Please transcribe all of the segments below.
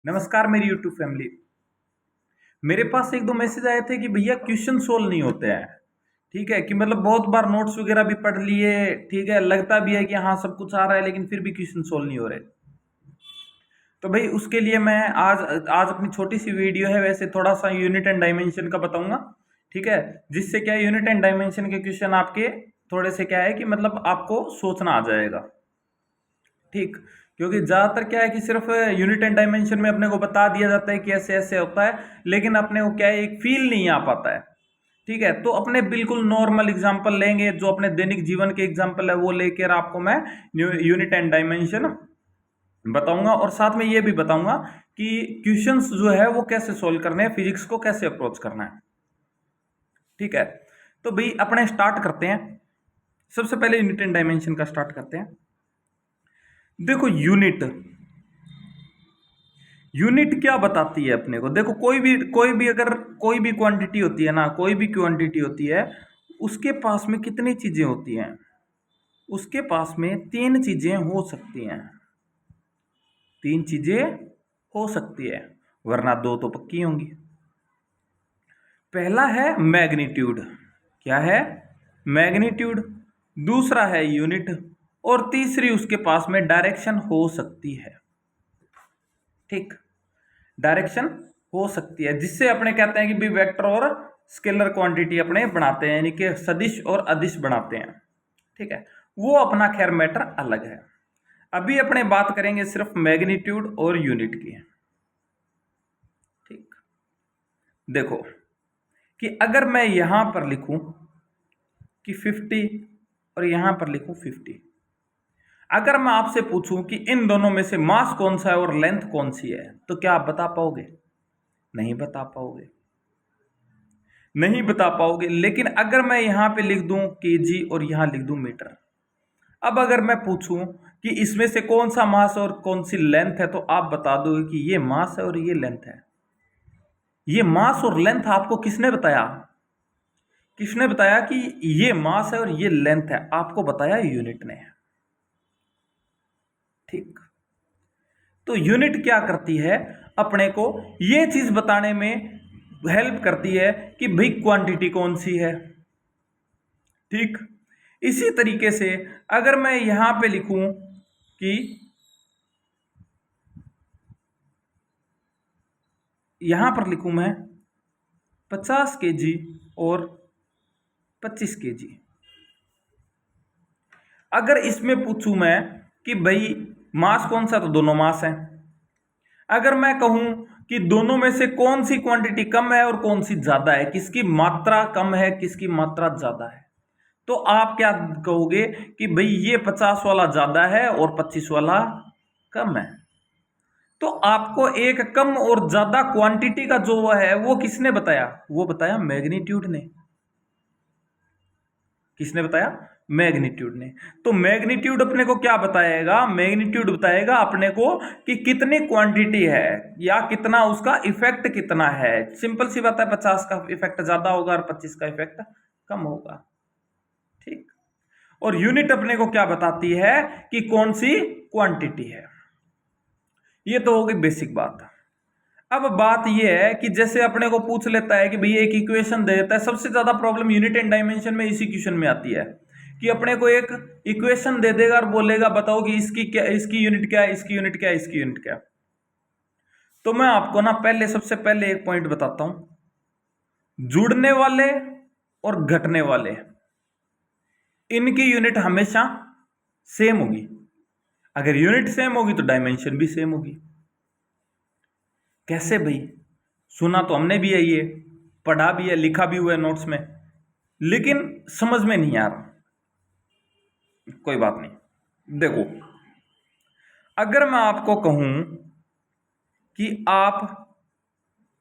नमस्कार मेरी YouTube family. मेरे पास एक दो मैसेज आए थे कि भैया क्वेश्चन सोल्व नहीं होते हैं। ठीक है कि मतलब बहुत बार नोट्स वगैरह भी पढ़ लिए, ठीक है, लगता भी है कि हाँ सब कुछ आ रहा है, लेकिन फिर भी क्वेश्चन सोल्व नहीं हो रहे। तो भाई उसके लिए मैं आज आज अपनी छोटी सी वीडियो है, वैसे थोड़ा सा यूनिट एंड डायमेंशन का बताऊंगा। ठीक है, जिससे क्या यूनिट एंड डायमेंशन के क्वेश्चन आपके थोड़े से क्या है कि मतलब आपको सोचना आ जाएगा। ठीक, क्योंकि ज्यादातर क्या है कि सिर्फ यूनिट एंड डायमेंशन में अपने को बता दिया जाता है कि ऐसे ऐसे होता है, लेकिन अपने को क्या है एक फील नहीं आ पाता है। ठीक है, तो अपने बिल्कुल नॉर्मल एग्जांपल लेंगे, जो अपने दैनिक जीवन के एग्जांपल है वो लेकर आपको मैं यूनिट एंड डायमेंशन बताऊंगा, और साथ में ये भी बताऊंगा कि क्वेश्चंस जो है वो कैसे सोल्व करने हैं, फिजिक्स को कैसे अप्रोच करना है। ठीक है, तो भाई अपने स्टार्ट करते हैं। सबसे पहले यूनिट एंड डायमेंशन का स्टार्ट करते हैं। देखो यूनिट क्या बताती है अपने को। देखो कोई भी क्वांटिटी होती है ना, कोई भी क्वांटिटी होती है, उसके पास में कितनी चीजें होती हैं? उसके पास में तीन चीजें हो सकती हैं। तीन चीजें हो सकती है, वरना दो तो पक्की होंगी। पहला है मैग्नीट्यूड। क्या है? मैग्नीट्यूड। दूसरा है यूनिट, और तीसरी उसके पास में डायरेक्शन हो सकती है। ठीक, डायरेक्शन हो सकती है, जिससे अपने कहते हैं कि भी वेक्टर और स्केलर क्वांटिटी अपने बनाते हैं, यानी कि सदिश और अदिश बनाते हैं। ठीक है, वो अपना खैर मैटर अलग है। अभी अपने बात करेंगे सिर्फ मैग्नीट्यूड और यूनिट की। ठीक, देखो कि अगर मैं यहां पर लिखूं कि 50 और यहां पर लिखूं 50, अगर मैं आपसे पूछूं कि इन दोनों में से मास कौन सा है और लेंथ कौन सी है, तो क्या आप बता पाओगे? नहीं बता पाओगे, नहीं बता पाओगे। लेकिन अगर मैं यहां पे लिख दूं केजी और यहां लिख दूं मीटर, अब अगर मैं पूछूं कि इसमें से कौन सा मास और कौन सी लेंथ है, तो आप बता दोगे कि ये मास है और ये लेंथ है। ये मास और लेंथ आपको किसने बताया? किसने बताया कि ये मास है और ये लेंथ है? आपको बताया यूनिट ने। ठीक, तो यूनिट क्या करती है? अपने को ये चीज बताने में हेल्प करती है कि भाई क्वांटिटी कौन सी है। ठीक, इसी तरीके से अगर मैं यहां पे लिखूं कि यहां पर लिखूं मैं 50 केजी और 25 केजी, अगर इसमें पूछूं मैं कि भाई मास कौन सा, तो दोनों मास हैं। अगर मैं कहूं कि दोनों में से कौन सी क्वांटिटी कम है और कौन सी ज्यादा है, किसकी मात्रा कम है किसकी मात्रा ज्यादा है, तो आप क्या कहोगे कि भाई ये 50 वाला ज्यादा है और 25 वाला कम है। तो आपको एक कम और ज्यादा क्वांटिटी का जो है वो किसने बताया? वो बताया मैग्नीट्यूड ने। किसने बताया? मैग्नीट्यूड ने। तो मैग्नीट्यूड अपने को क्या बताएगा? मैग्नीट्यूड बताएगा अपने को कि कितनी क्वांटिटी है या कितना उसका इफेक्ट कितना है। सिंपल सी बात है, 50 का इफेक्ट ज्यादा होगा और 25 का इफेक्ट कम होगा। ठीक, और यूनिट अपने को क्या बताती है कि कौन सी क्वांटिटी है। ये तो हो गई बेसिक बात। अब बात यह है कि जैसे अपने को पूछ लेता है कि भैया एक इक्वेशन दे देता है। सबसे ज्यादा प्रॉब्लम यूनिट एंड डायमेंशन में इसी इक्वेशन में आती है कि अपने को एक इक्वेशन दे देगा और बोलेगा बताओ कि इसकी क्या, इसकी यूनिट क्या है, इसकी यूनिट क्या है, इसकी यूनिट क्या है। तो मैं आपको ना सबसे पहले एक पॉइंट बताता हूं। जुड़ने वाले और घटने वाले, इनकी यूनिट हमेशा सेम होगी। अगर यूनिट सेम होगी तो डायमेंशन भी सेम होगी। कैसे भाई? सुना तो हमने भी है, ये पढ़ा भी है, लिखा भी हुआ है नोट्स में, लेकिन समझ में नहीं आ रहा। कोई बात नहीं, देखो अगर मैं आपको कहूं कि आप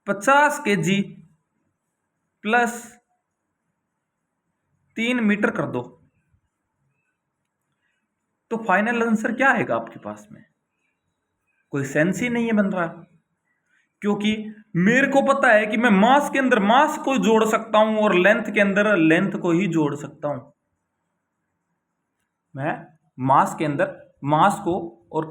50 केजी प्लस 3 मीटर कर दो, तो फाइनल आंसर क्या आएगा आपके पास में? कोई सेंस ही नहीं है बन रहा, क्योंकि मेरे को पता है कि मैं मास के अंदर मास को जोड़ सकता हूं और लेंथ के अंदर लेंथ को ही जोड़ सकता हूं। मैं मास के अंदर मास को और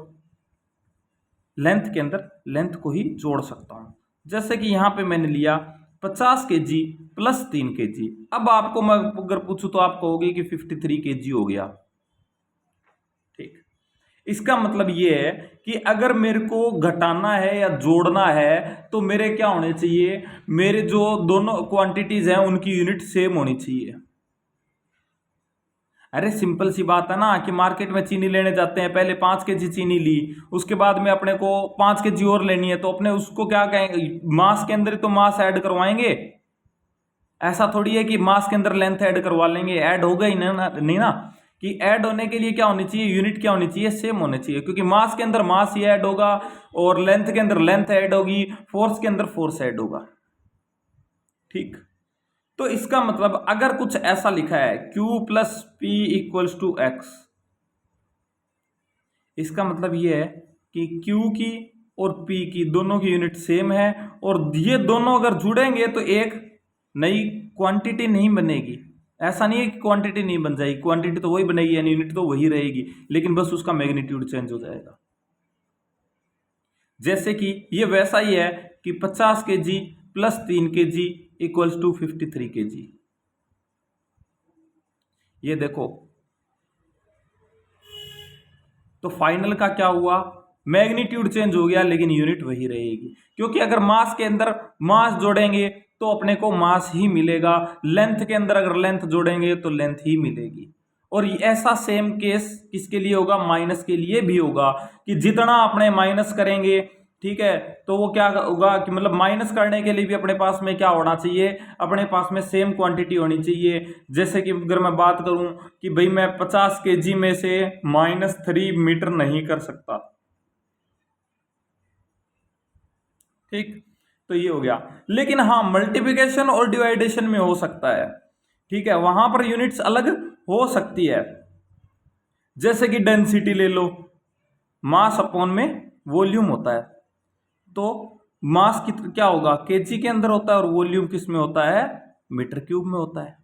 लेंथ के अंदर लेंथ को ही जोड़ सकता हूं। जैसे कि यहां पे मैंने लिया 50 kg प्लस 3 kg। अब आपको मैं अगर पूछूं तो आप कहोगे कि 53 kg हो गया। ठीक, इसका मतलब ये है कि अगर मेरे को घटाना है या जोड़ना है तो मेरे क्या होने चाहिए, मेरे जो दोनों क्वांटिटीज हैं उनकी यूनिट सेम होनी चाहिए। अरे सिंपल सी बात है ना कि मार्केट में चीनी लेने जाते हैं, पहले 5 kg चीनी ली, उसके बाद में अपने को 5 kg और लेनी है, तो अपने उसको क्या कहेंगे, मास के अंदर ही तो मास ऐड करवाएंगे। ऐसा थोड़ी है कि मास के अंदर लेंथ ऐड करवा लेंगे, ऐड होगा ही नहीं ना। कि ऐड होने के लिए क्या होनी चाहिए, यूनिट क्या होनी चाहिए, सेम होनी चाहिए, क्योंकि मास के अंदर मास ही ऐड होगा और लेंथ के अंदर लेंथ ऐड होगी, फोर्स के अंदर फोर्स ऐड होगा। ठीक, तो इसका मतलब अगर कुछ ऐसा लिखा है Q plus P equals to X, इसका मतलब ये है कि Q की और P की दोनों की यूनिट सेम है, और ये दोनों अगर जुड़ेंगे तो एक नई क्वांटिटी नहीं बनेगी। ऐसा नहीं है कि क्वांटिटी नहीं बन जाएगी, क्वांटिटी तो वही बनेगी, यानी यूनिट तो वही रहेगी, लेकिन बस उसका मैग्नीट्यूड चेंज हो जाएगा। जैसे कि ये वैसा ही है कि 50 kg plus 3 kg equals to 53 kg। ये देखो, तो फाइनल का क्या हुआ, मैग्नीट्यूड चेंज हो गया लेकिन यूनिट वही रहेगी, क्योंकि अगर मास के अंदर मास जोड़ेंगे तो अपने को मास ही मिलेगा, लेंथ के अंदर अगर लेंथ जोड़ेंगे तो लेंथ ही मिलेगी। और ऐसा सेम केस किसके लिए होगा, माइनस के लिए भी होगा, कि जितना अपने माइनस करेंगे, ठीक है, तो वो क्या होगा कि मतलब माइनस करने के लिए भी अपने पास में क्या होना चाहिए, अपने पास में सेम क्वांटिटी होनी चाहिए। जैसे कि अगर मैं बात करूं कि भाई मैं 50 kg में से -3 मीटर नहीं कर सकता। ठीक, तो ये हो गया, लेकिन हाँ मल्टीप्लिकेशन और डिवाइडेशन में हो सकता है। ठीक है, वहां पर यूनिट्स अलग हो सकती है। जैसे कि डेंसिटी ले लो, मास अपॉन में वॉल्यूम होता है, तो मास की क्या होगा, केजी के अंदर होता है, और वॉल्यूम किस में होता है, मीटर क्यूब में होता है।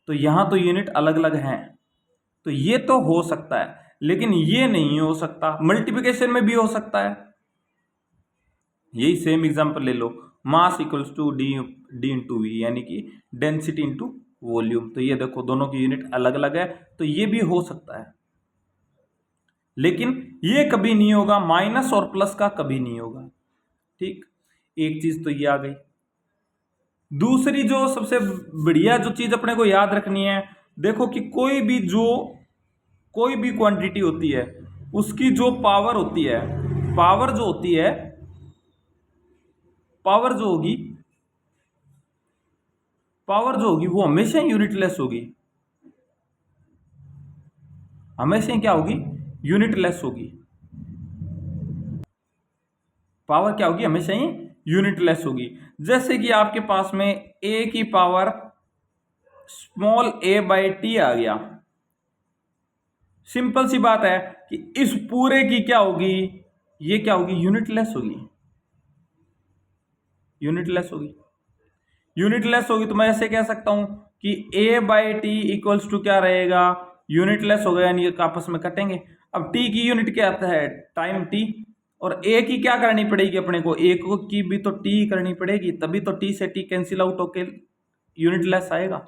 तो यहां तो यूनिट अलग अलग हैं, तो ये तो हो सकता है, लेकिन ये नहीं हो सकता। मल्टीप्लिकेशन में भी हो सकता है, यही सेम एग्जांपल ले लो, mass equals to D D into V, यानी कि डेंसिटी इंटू वॉल्यूम। तो ये देखो दोनों की यूनिट अलग अलग है, तो ये भी हो सकता है, लेकिन ये कभी नहीं होगा, माइनस और प्लस का कभी नहीं होगा। ठीक, एक चीज तो ये आ गई। दूसरी जो सबसे बढ़िया जो चीज अपने को याद रखनी है, देखो कि कोई भी क्वांटिटी होती है, उसकी जो पावर होती है, पावर जो होती है, पावर जो होगी पावर जो होगी वो हमेशा यूनिटलेस होगी, हमेशा क्या होगी, यूनिटलेस होगी। पावर क्या होगी, हमेशा ही यूनिटलेस होगी। जैसे कि आपके पास में ए की power small a by T आ गया, सिंपल सी बात है कि इस पूरे की क्या होगी, ये क्या होगी, यूनिटलेस होगी, यूनिटलेस होगी, यूनिटलेस होगी। तो मैं ऐसे कह सकता हूं कि a by T equals to क्या रहेगा, यूनिटलेस हो गया, यानी ये आपस में कटेंगे। अब t की यूनिट क्या आता है, टाइम t, और a की क्या करनी पड़ेगी अपने को, a को की भी तो t करनी पड़ेगी, तभी तो t से t कैंसिल आउट होके यूनिटलेस आएगा।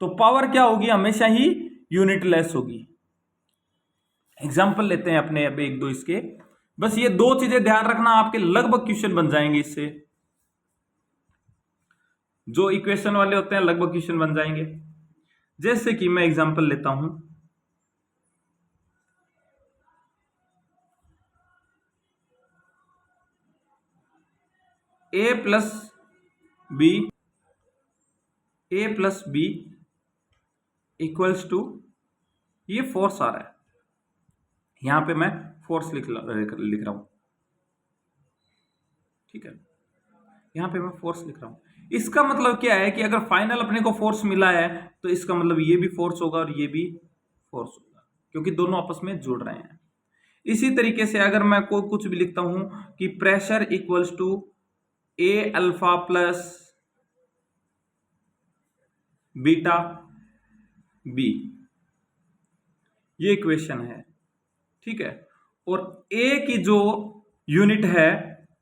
तो पावर क्या होगी, हमेशा ही यूनिटलेस होगी। एग्जाम्पल लेते हैं अपने अब एक दो इसके, बस ये दो चीजें ध्यान रखना, आपके लगभग क्वेश्चन बन जाएंगे इससे, जो इक्वेशन वाले होते हैं लगभग क्वेश्चन बन जाएंगे। जैसे कि मैं एग्जांपल लेता हूं, A plus B, A plus B equals to, ये फोर्स आ रहा है, यहां पे मैं फोर्स लिख रहा हूं। ठीक है, यहां पे मैं फोर्स लिख रहा हूं। इसका मतलब क्या है कि अगर फाइनल अपने को फोर्स मिला है तो इसका मतलब ये भी फोर्स होगा और ये भी फोर्स होगा, क्योंकि दोनों आपस में जुड़ रहे हैं। इसी तरीके से अगर मैं कोई कुछ भी लिखता हूं कि pressure equals to A alpha plus beta B, ये इक्वेशन है। ठीक है, और ए की जो यूनिट है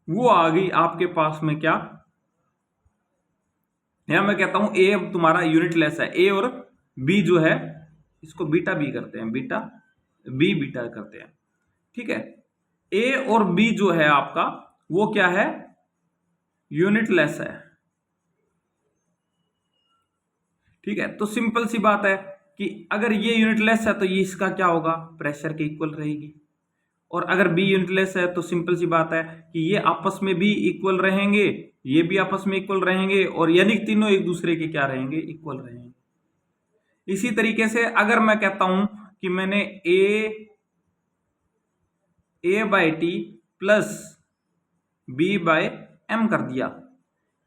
वो आ गई आपके पास में क्या, यहां मैं कहता हूं ए तुम्हारा यूनिटलेस है, ए और बी जो है इसको बीटा बी करते हैं, बीटा बी बीटा करते हैं, ठीक है। ए और बी जो है आपका वो क्या है, यूनिटलेस है, ठीक है। तो सिंपल सी बात है कि अगर ये यूनिटलेस है तो ये इसका क्या होगा, प्रेशर के इक्वल रहेगी। और अगर बी यूनिटलेस है तो सिंपल सी बात है कि ये आपस में भी इक्वल रहेंगे, ये भी आपस में इक्वल रहेंगे, और यानी तीनों एक दूसरे के क्या रहेंगे, इक्वल रहेंगे। इसी तरीके से अगर मैं कहता हूं कि मैंने A by T plus B by M कर दिया,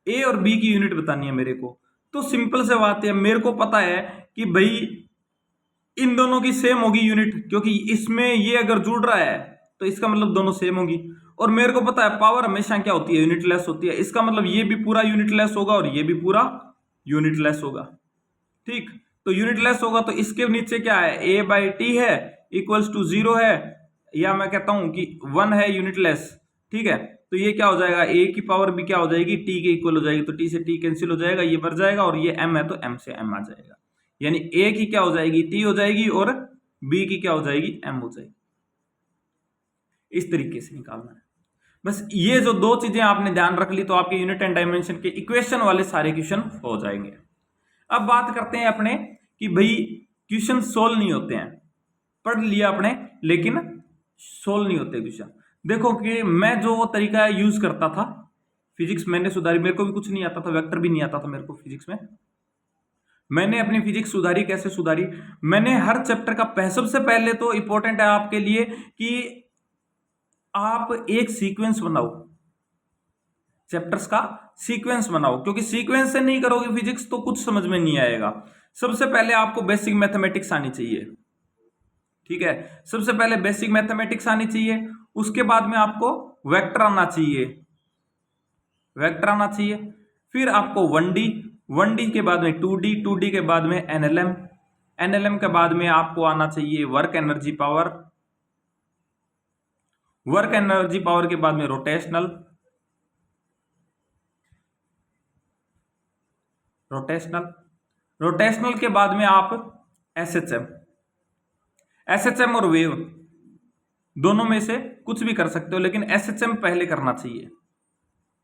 ए और बी की यूनिट बतानी है मेरे को, तो सिंपल से बात है, मेरे को पता है कि भाई इन दोनों की सेम होगी यूनिट, क्योंकि इसमें ये अगर जुड़ रहा है तो इसका मतलब दोनों सेम होगी। और मेरे को पता है पावर हमेशा क्या होती है, यूनिटलेस होती है, इसका मतलब ये भी पूरा यूनिटलेस होगा और ये भी पूरा यूनिटलेस होगा, ठीक। तो यूनिटलेस होगा तो इसके नीचे क्या है, ए बाई टी है इक्वल्स टू 0 है, या मैं कहता हूं कि 1 है यूनिटलेस, ठीक है। तो ये क्या हो जाएगा, ए की पावर भी क्या हो जाएगी, टी के इक्वल हो जाएगी, तो टी से टी कैंसिल हो जाएगा, ये बढ़ जाएगा, और ये एम है तो एम से एम आ जाएगा, यानी ए की क्या हो जाएगी, टी हो जाएगी, और बी की क्या हो जाएगी, एम हो जाएगी। इस तरीके से निकालना है। बस ये जो दो चीजें आपने ध्यान रख ली तो आपके यूनिट एंड डायमेंशन के इक्वेशन वाले सारे क्वेश्चन हो जाएंगे। अब बात करते हैं अपने कि भाई क्वेश्चन सोल्व नहीं होते हैं, पढ़ लिया आपने लेकिन सोल्व नहीं होते क्वेश्चन। देखो कि मैं जो तरीका यूज करता था, फिजिक्स मैंने सुधारी, मेरे को भी कुछ नहीं आता था, वेक्टर भी नहीं आता था मेरे को फिजिक्स में। मैंने अपनी फिजिक्स सुधारी, कैसे सुधारी, मैंने हर चैप्टर का सबसे पहले तो इंपॉर्टेंट है आपके लिए कि आप एक सीक्वेंस बनाओ, चैप्टर्स का सीक्वेंस बनाओ, क्योंकि सीक्वेंस से नहीं करोगे फिजिक्स तो कुछ समझ में नहीं आएगा। सबसे पहले आपको बेसिक मैथमेटिक्स आनी चाहिए, ठीक है, सबसे पहले बेसिक मैथमेटिक्स आनी चाहिए, उसके बाद में आपको वेक्टर आना चाहिए, वेक्टर आना चाहिए, फिर आपको 1D, 1D के बाद में 2D, 2D के बाद में एनएलएम, एनएलएम के बाद में आपको आना चाहिए work energy power, work energy power के बाद में रोटेशनल, रोटेशनल, रोटेशनल के बाद में आप एसएचएम, एसएचएम और वेव दोनों में से कुछ भी कर सकते हो, लेकिन एसएचएम पहले करना चाहिए।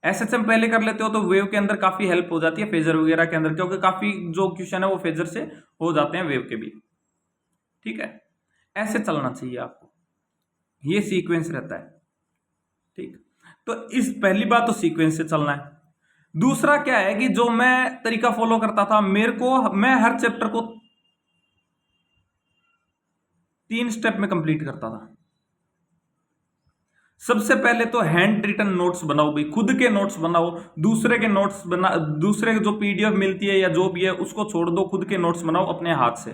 एसएचएम पहले कर लेते हो तो वेव के अंदर काफी हेल्प हो जाती है, फेजर वगैरह के अंदर, क्योंकि काफी जो क्वेश्चन है वो फेजर से हो जाते हैं, वेव के भी, ठीक है। ऐसे चलना चाहिए आपको, ये सीक्वेंस रहता है, ठीक। तो इस पहली बात तो सीक्वेंस से चलना है। दूसरा क्या है कि जो मैं तरीका फॉलो करता था, मेरे को मैं हर चैप्टर को 3 स्टेप में कंप्लीट करता था। सबसे पहले तो हैंड रिटन नोट्स बनाओ भाई, खुद के नोट्स बनाओ, दूसरे के नोट्स बना, दूसरे के जो पीडीएफ मिलती है या जो भी है उसको छोड़ दो, खुद के नोट्स बनाओ अपने हाथ से,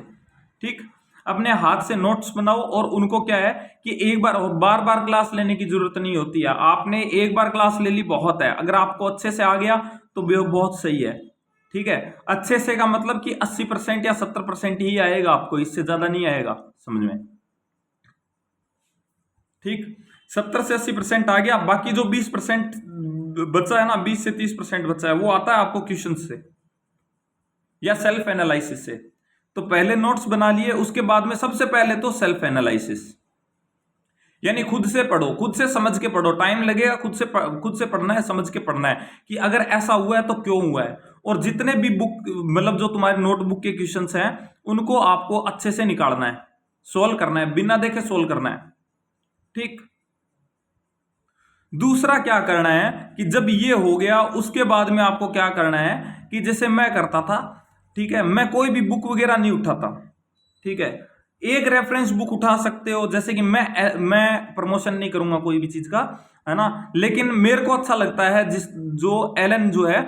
ठीक। अपने हाथ से नोट्स बनाओ, और उनको क्या है कि एक बार बार बार क्लास लेने की जरूरत नहीं होती है, आपने एक बार क्लास ले ली बहुत है, अगर आपको अच्छे से आ गया तो बहुत सही है, ठीक है। अच्छे से का मतलब कि 80% या 70% ही आएगा आपको, इससे ज्यादा नहीं आएगा समझ में, ठीक। 70 से 80% आ गया, बाकी जो 20% बचा है ना, 20 से 30% बचा है, वो आता है आपको क्वेश्चन से या सेल्फ एनालिसिस से। तो पहले नोट्स बना लिए, उसके बाद में सबसे पहले तो सेल्फ एनालिसिस, यानी खुद से पढ़ो, खुद से समझ के पढ़ो, टाइम लगेगा, खुद से पढ़ना है, समझ के पढ़ना है कि अगर ऐसा हुआ है तो क्यों हुआ है। और जितने भी बुक मतलब जो तुम्हारे नोटबुक के क्वेश्चंस हैं उनको आपको अच्छे से निकालना है, सोल्व करना है, बिना देखे सोल्व करना है, ठीक। दूसरा क्या करना है कि जब ये हो गया उसके बाद में आपको क्या करना है कि जैसे मैं करता था, ठीक है, मैं कोई भी बुक वगैरह नहीं उठाता, ठीक है। एक रेफरेंस बुक उठा सकते हो, जैसे कि मैं प्रमोशन नहीं करूंगा कोई भी चीज का, है ना, लेकिन मेरे को अच्छा लगता है जो एलन जो है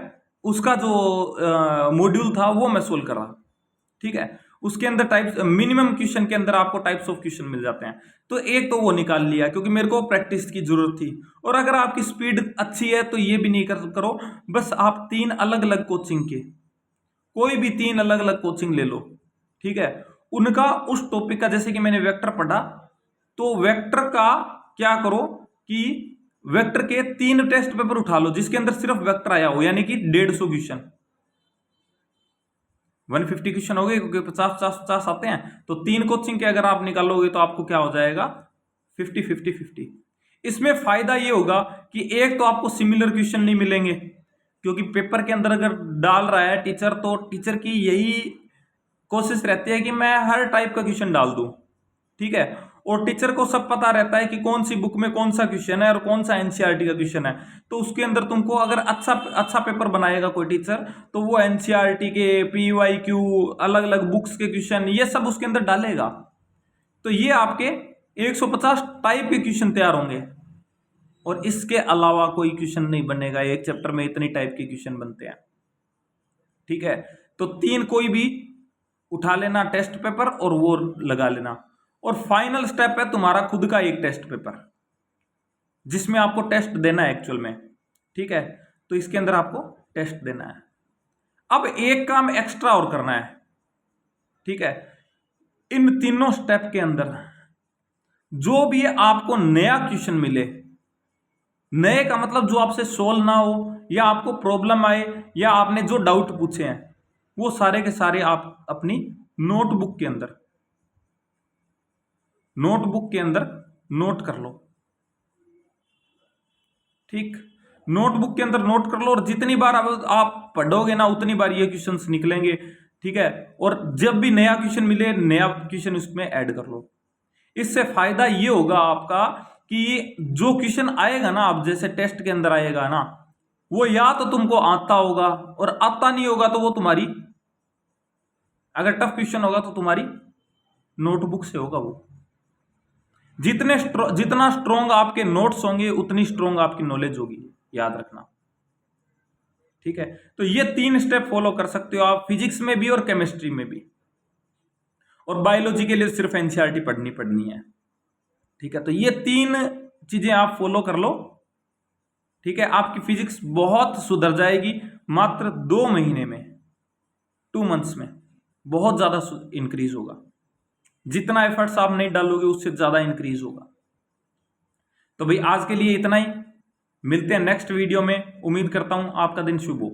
उसका जो मॉड्यूल था वो मैं सोल्व करा, ठीक है। उसके अंदर टाइप्स, मिनिमम क्वेश्चन के अंदर आपको टाइप्स ऑफ क्वेश्चन मिल जाते हैं, तो एक तो वो निकाल लिया क्योंकि मेरे को प्रैक्टिस की जरूरत थी। और अगर आपकी स्पीड अच्छी है तो ये भी नहीं करो, बस आप 3 अलग अलग कोचिंग के, कोई भी 3 अलग अलग कोचिंग ले लो, ठीक है, उनका उस टॉपिक का, जैसे कि मैंने वेक्टर पढ़ा तो वेक्टर का क्या करो कि वेक्टर के 3 टेस्ट पेपर उठा लो जिसके अंदर सिर्फ वेक्टर आया हो, यानी कि 150 क्वेश्चन। 150 क्वेश्चन हो गए क्योंकि 50 आते हैं, तो 3 कोचिंग के अगर आप निकालोगे तो आपको क्या हो जाएगा, 50-50-50। इसमें फायदा ये होगा कि एक तो आपको सिमिलर क्वेश्चन नहीं मिलेंगे, क्योंकि पेपर के अंदर अगर डाल रहा है टीचर तो टीचर की यही कोशिश रहती है कि मैं हर टाइप का क्वेश्चन डाल दूं, ठीक है। और टीचर को सब पता रहता है कि कौन सी बुक में कौन सा क्वेश्चन है और कौन सा एनसीईआरटी का क्वेश्चन है। तो उसके अंदर तुमको अगर अच्छा पेपर बनाएगा कोई टीचर, तो वो एनसीईआरटी के पीवाईक्यू अलग अलग बुक्स के क्वेश्चन ये सब उसके अंदर डालेगा। तो ये आपके 150 टाइप के क्वेश्चन तैयार होंगे, और इसके अलावा कोई क्वेश्चन नहीं बनेगा। एक चैप्टर में इतनी टाइप के क्वेश्चन बनते हैं, ठीक है। तो 3 कोई भी उठा लेना टेस्ट पेपर और वो लगा लेना। और फाइनल स्टेप है तुम्हारा खुद का एक टेस्ट पेपर, जिसमें आपको टेस्ट देना है एक्चुअल में, ठीक है। तो इसके अंदर आपको टेस्ट देना है। अब एक काम एक्स्ट्रा और करना है, ठीक है। इन तीनों स्टेप के अंदर जो भी आपको नया क्वेश्चन मिले, नए का मतलब जो आपसे सोल्व ना हो या आपको प्रॉब्लम आए या आपने जो डाउट पूछे हैं, वो सारे के सारे आप अपनी नोटबुक के अंदर नोट कर लो, ठीक। नोटबुक के अंदर नोट कर लो, और जितनी बार आप पढ़ोगे ना उतनी बार ये क्वेश्चंस निकलेंगे, ठीक है। और जब भी नया क्वेश्चन मिले नया क्वेश्चन उसमें ऐड कर लो। इससे फायदा ये होगा आपका कि जो क्वेश्चन आएगा ना, आप जैसे टेस्ट के अंदर आएगा ना, वो या तो तुमको आता होगा, और आता नहीं होगा तो वो तुम्हारी, अगर टफ क्वेश्चन होगा तो तुम्हारी नोटबुक से होगा वो। जितना स्ट्रोंग आपके नोट्स होंगे उतनी स्ट्रोंग आपकी नॉलेज होगी, याद रखना, ठीक है। तो ये 3 स्टेप फॉलो कर सकते हो आप, फिजिक्स में भी और केमिस्ट्री में भी। और बायोलॉजी के लिए सिर्फ एनसीईआरटी पढ़नी है, ठीक है। तो ये 3 चीजें आप फॉलो कर लो, ठीक है। आपकी फिजिक्स बहुत सुधर जाएगी, मात्र 2 महीने में, 2 मंथ्स में बहुत ज्यादा इंक्रीज होगा। जितना एफर्ट्स आप नहीं डालोगे उससे ज्यादा इंक्रीज होगा। तो भाई आज के लिए इतना ही, मिलते हैं नेक्स्ट वीडियो में। उम्मीद करता हूं आपका दिन शुभ हो।